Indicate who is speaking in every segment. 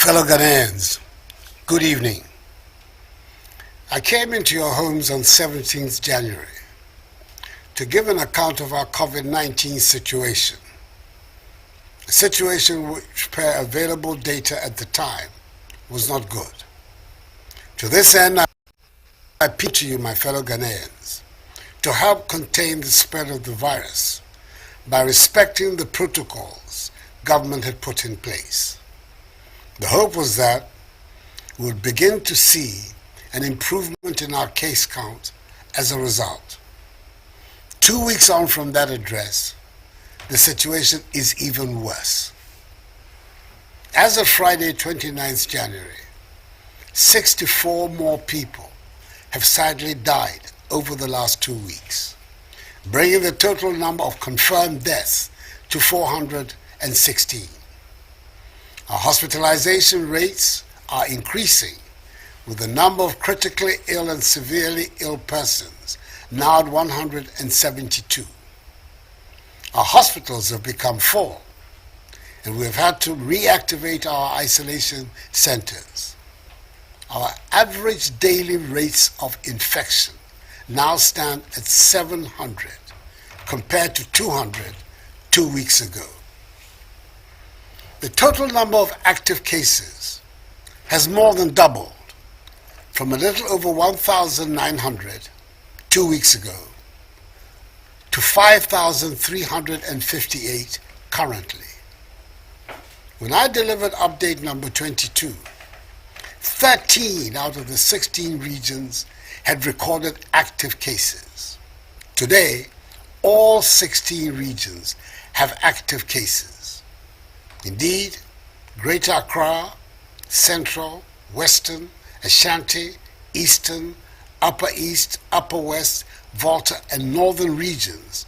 Speaker 1: Fellow Ghanaians, good evening. I came into your homes on 17th January to give an account of our COVID-19 situation, a situation which, per available data at the time, was not good. To this end, I appeal to you, my fellow Ghanaians, to help contain the spread of the virus by respecting the protocols government had put in place. The hope was that we would begin to see an improvement in our case count as a result. 2 weeks on from that address, the situation is even worse. As of Friday, 29th January, 64 more people have sadly died over the last 2 weeks, bringing the total number of confirmed deaths to 416. Our hospitalization rates are increasing, with the number of critically ill and severely ill persons now at 172. Our hospitals have become full, and we have had to reactivate our isolation centers. Our average daily rates of infection now stand at 700, compared to 200 2 weeks ago. The total number of active cases has more than doubled, from a little over 1,900 2 weeks ago to 5,358 currently. When I delivered update number 22, 13 out of the 16 regions had recorded active cases. Today, all 16 regions have active cases. Indeed, Greater Accra, Central, Western, Ashanti, Eastern, Upper East, Upper West, Volta, and Northern regions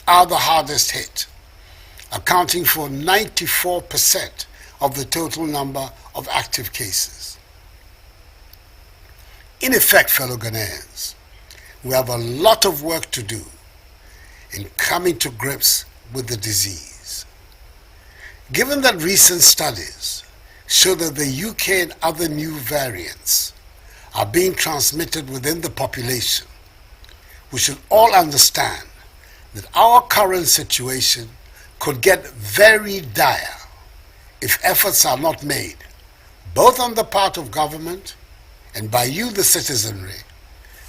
Speaker 1: are the hardest hit, accounting for 94% of the total number of active cases. In effect, fellow Ghanaians, we have a lot of work to do in coming to grips with the disease. Given that recent studies show that the UK and other new variants are being transmitted within the population, we should all understand that our current situation could get very dire if efforts are not made, both on the part of government and by you, the citizenry,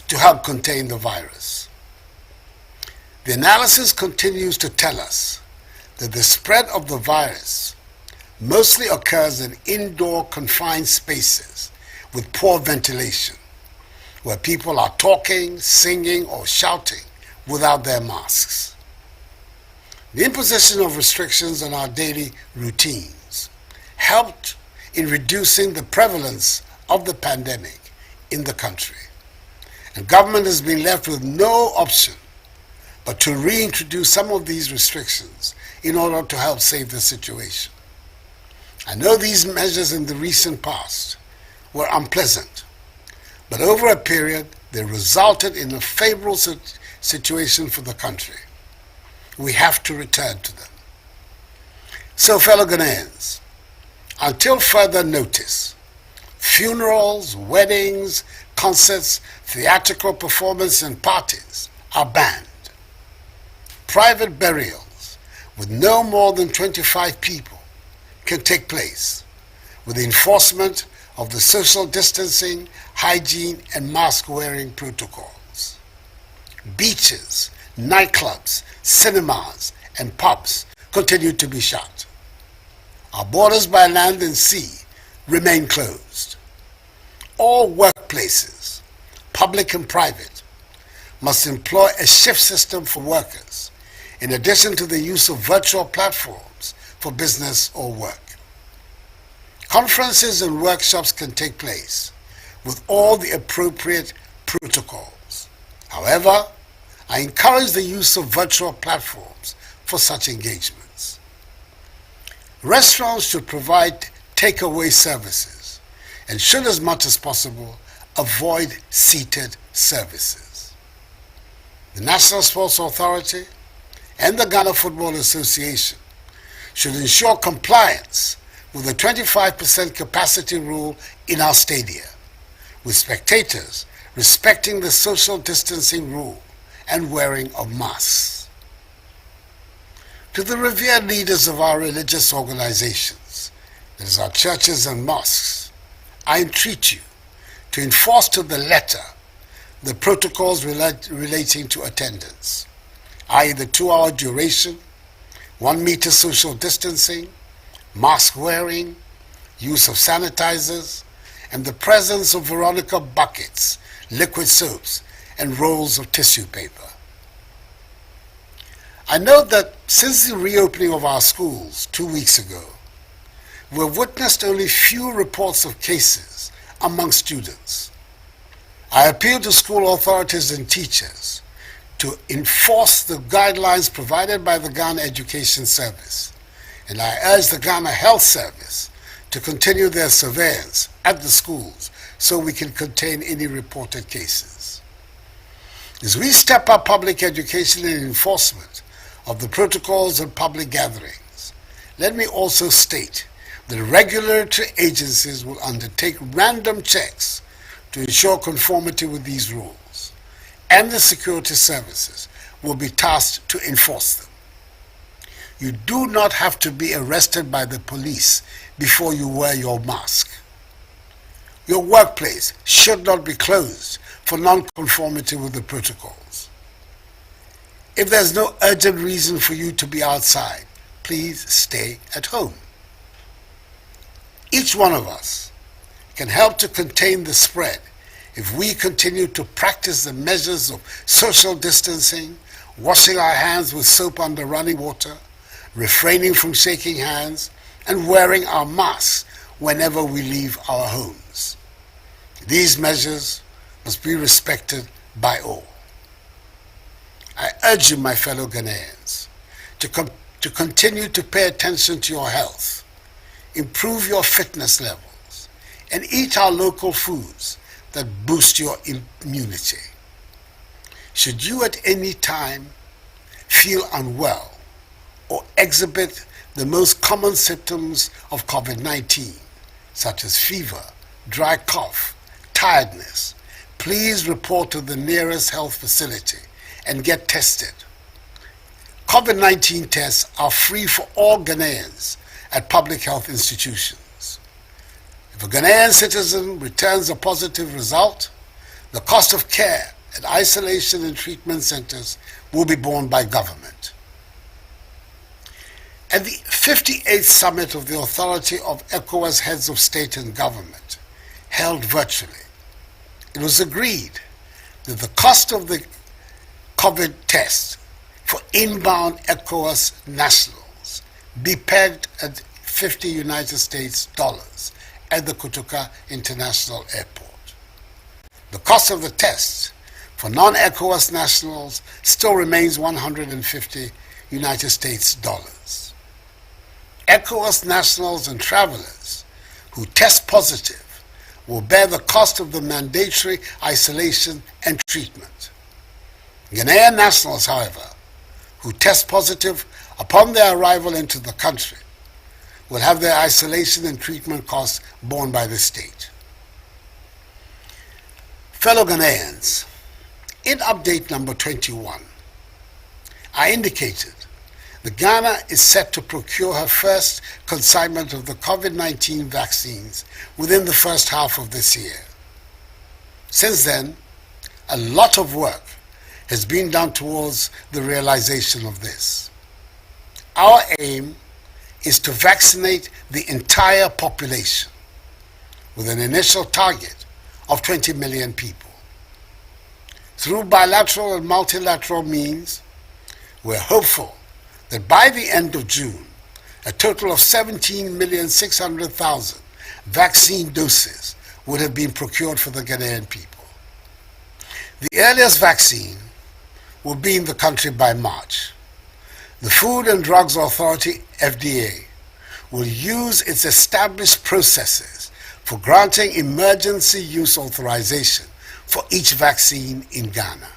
Speaker 1: to help contain the virus. The analysis continues to tell us that the spread of the virus mostly occurs in indoor confined spaces with poor ventilation, where people are talking, singing, or shouting without their masks. The imposition of restrictions on our daily routines helped in reducing the prevalence of the pandemic in the country, and government has been left with no option but to reintroduce some of these restrictions in order to help save the situation. I know these measures in the recent past were unpleasant, but over a period they resulted in a favorable situation for the country. We have to return to them. So, fellow Ghanaians, until further notice, funerals, weddings, concerts, theatrical performances, and parties are banned. Private burials with no more than 25 people can take place, with the enforcement of the social distancing, hygiene, and mask-wearing protocols. Beaches, nightclubs, cinemas, and pubs continue to be shut. Our borders by land and sea remain closed. All workplaces, public and private, must employ a shift system for workers, in addition to the use of virtual platforms for business or work. Conferences and workshops can take place with all the appropriate protocols. However, I encourage the use of virtual platforms for such engagements. Restaurants should provide takeaway services and should, as much as possible, avoid seated services. The National Sports Authority and the Ghana Football Association should ensure compliance with a 25% capacity rule in our stadia, with spectators respecting the social distancing rule and wearing of masks. To the revered leaders of our religious organizations, that is our churches and mosques, I entreat you to enforce to the letter the protocols relating to attendance, i.e. the 2-hour duration, 1 meter social distancing, mask wearing, use of sanitizers, and the presence of Veronica buckets, liquid soaps, and rolls of tissue paper. I note that since the reopening of our schools 2 weeks ago, we have witnessed only few reports of cases among students. I appeal to school authorities and teachers to enforce the guidelines provided by the Ghana Education Service, and I urge the Ghana Health Service to continue their surveillance at the schools so we can contain any reported cases. As we step up public education and enforcement of the protocols of public gatherings, let me also state that regulatory agencies will undertake random checks to ensure conformity with these rules, and the security services will be tasked to enforce them. You do not have to be arrested by the police before you wear your mask. Your workplace should not be closed for non-conformity with the protocols. If there's no urgent reason for you to be outside, please stay at home. Each one of us can help to contain the spread if we continue to practice the measures of social distancing, washing our hands with soap under running water, refraining from shaking hands, and wearing our masks whenever we leave our homes. These measures must be respected by all. I urge you, my fellow Ghanaians, to continue to pay attention to your health, improve your fitness levels, and eat our local foods that boost your immunity. Should you at any time feel unwell or exhibit the most common symptoms of COVID-19, such as fever, dry cough, tiredness, please report to the nearest health facility and get tested. COVID-19 tests are free for all Ghanaians at public health institutions. If a Ghanaian citizen returns a positive result, the cost of care at isolation and treatment centers will be borne by government. At the 58th Summit of the Authority of ECOWAS Heads of State and Government, held virtually, it was agreed that the cost of the COVID test for inbound ECOWAS nationals be pegged at 50 United States dollars at the Kotoka International Airport. The cost of the test for non-ECOWAS nationals still remains 150 United States dollars. ECOWAS nationals and travelers who test positive will bear the cost of the mandatory isolation and treatment. Ghanaian nationals, however, who test positive upon their arrival into the country will have their isolation and treatment costs borne by the state. Fellow Ghanaians, in update number 21, I indicated that Ghana is set to procure her first consignment of the COVID-19 vaccines within the first half of this year. Since then, a lot of work has been done towards the realization of this. Our aim is to vaccinate the entire population with an initial target of 20 million people. Through bilateral and multilateral means, we're hopeful that by the end of June, a total of 17,600,000 vaccine doses would have been procured for the Ghanaian people. The earliest vaccine will be in the country by March. The Food and Drugs Authority, FDA, will use its established processes for granting emergency use authorization for each vaccine in Ghana.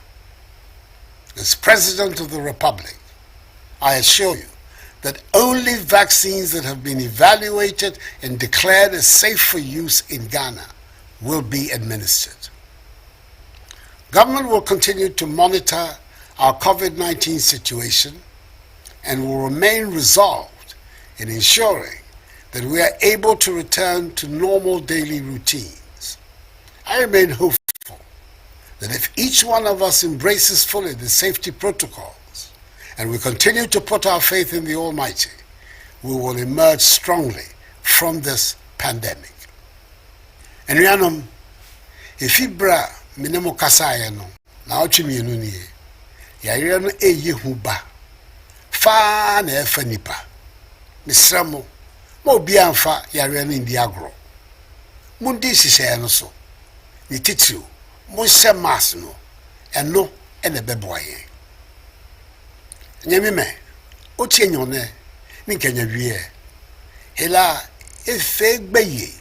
Speaker 1: As President of the Republic, I assure you that only vaccines that have been evaluated and declared as safe for use in Ghana will be administered. Government will continue to monitor our COVID-19 situation and will remain resolved in ensuring that we are able to return to normal daily routines. I remain hopeful that if each one of us embraces fully the safety protocols and we continue to put our faith in the Almighty, we will emerge strongly from this pandemic. And Rianom, if Ibra minemo kasaya no, na ochi mienu niye, yare no eyi huba, fa na efa nipa, misramo, mo obi amfa yare no indi agro. Mundi sise no so, ni titiriu, mo se mas no, eno ene beboye. Nyemi me, ochi enyone, ni kenya wiye, hela efe gbeye,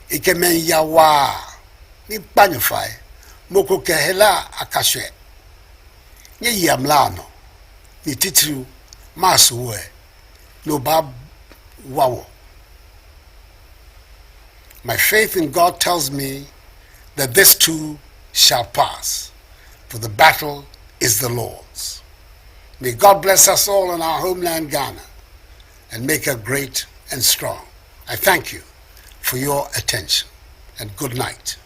Speaker 1: ikemen yawa, ni panyofai, moko ke hela akashwe, nye yamlano, ni titiriu, mas uwe, no bab wawo. My faith in God tells me that this too shall pass, for the battle is the Lord's. May God bless us all in our homeland Ghana and make her great and strong. I thank you for your attention and good night.